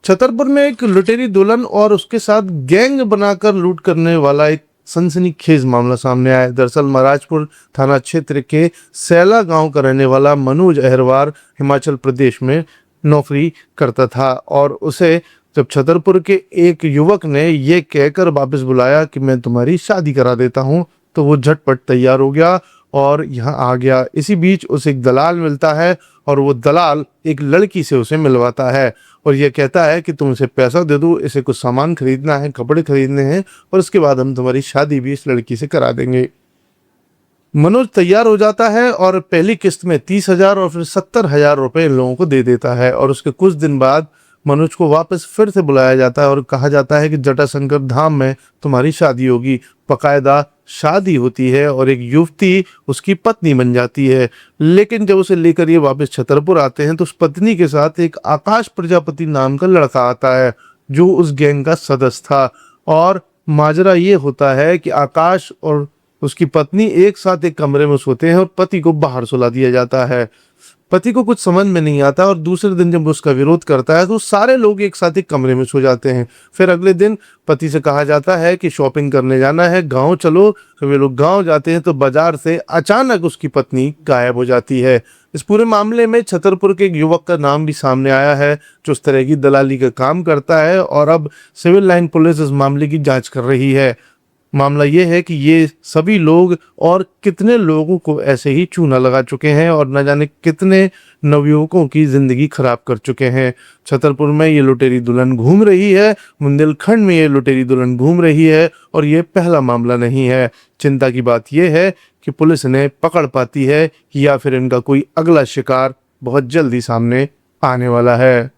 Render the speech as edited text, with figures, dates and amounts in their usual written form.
छतरपुर में एक लुटेरी दुल्हन और उसके साथ गैंग बनाकर लूट करने वाला एक सनसनीखेज मामला सामने आया है। दरअसल महाराजपुर थाना क्षेत्र के सैला गांव का रहने वाला मनोज अहरवार हिमाचल प्रदेश में नौकरी करता था और उसे जब छतरपुर के एक युवक ने ये कहकर वापस बुलाया कि मैं तुम्हारी शादी करा देता हूं, तो वो झटपट तैयार हो गया और यहाँ आ गया। इसी बीच उसे एक दलाल मिलता है और वो दलाल एक लड़की से उसे मिलवाता है और ये कहता है कि तुम इसे पैसा दे दो, इसे कुछ सामान खरीदना है, कपड़े खरीदने हैं और उसके बाद हम तुम्हारी शादी भी इस लड़की से करा देंगे। मनोज तैयार हो जाता है और पहली किस्त में 30,000 और फिर 70,000 रुपए इन लोगों को दे देता है और उसके कुछ दिन बाद मनोज को वापस फिर से बुलाया जाता है और कहा जाता है कि जटाशंकर धाम में तुम्हारी शादी होगी। बकायदा शादी होती है और एक युवती उसकी पत्नी बन जाती है। लेकिन जब उसे लेकर ये वापस छतरपुर आते हैं तो उस पत्नी के साथ एक आकाश प्रजापति नाम का लड़का आता है जो उस गैंग का सदस्य था। और माजरा ये होता है कि आकाश और उसकी पत्नी एक साथ एक कमरे में सोते हैं और पति को बाहर सुला दिया जाता है। पति को कुछ समझ में नहीं आता और दूसरे दिन जब उसका विरोध करता है तो सारे लोग एक साथ एक कमरे में सो जाते हैं। फिर अगले दिन पति से कहा जाता है कि शॉपिंग करने जाना है, गांव चलो। तो वे लोग गांव जाते हैं तो बाजार से अचानक उसकी पत्नी गायब हो जाती है। इस पूरे मामले में छतरपुर के एक युवक का नाम भी सामने आया है जो इस तरह की दलाली का काम करता है और अब सिविल लाइन पुलिस इस मामले की जांच कर रही है। मामला ये है कि ये सभी लोग और कितने लोगों को ऐसे ही चूना लगा चुके हैं और न जाने कितने नवयुवकों की जिंदगी खराब कर चुके हैं। छतरपुर में ये लुटेरी दुल्हन घूम रही है, बुंदेलखंड में ये लुटेरी दुल्हन घूम रही है और ये पहला मामला नहीं है। चिंता की बात यह है कि पुलिस इन्हें पकड़ पाती है या फिर इनका कोई अगला शिकार बहुत जल्दी सामने आने वाला है।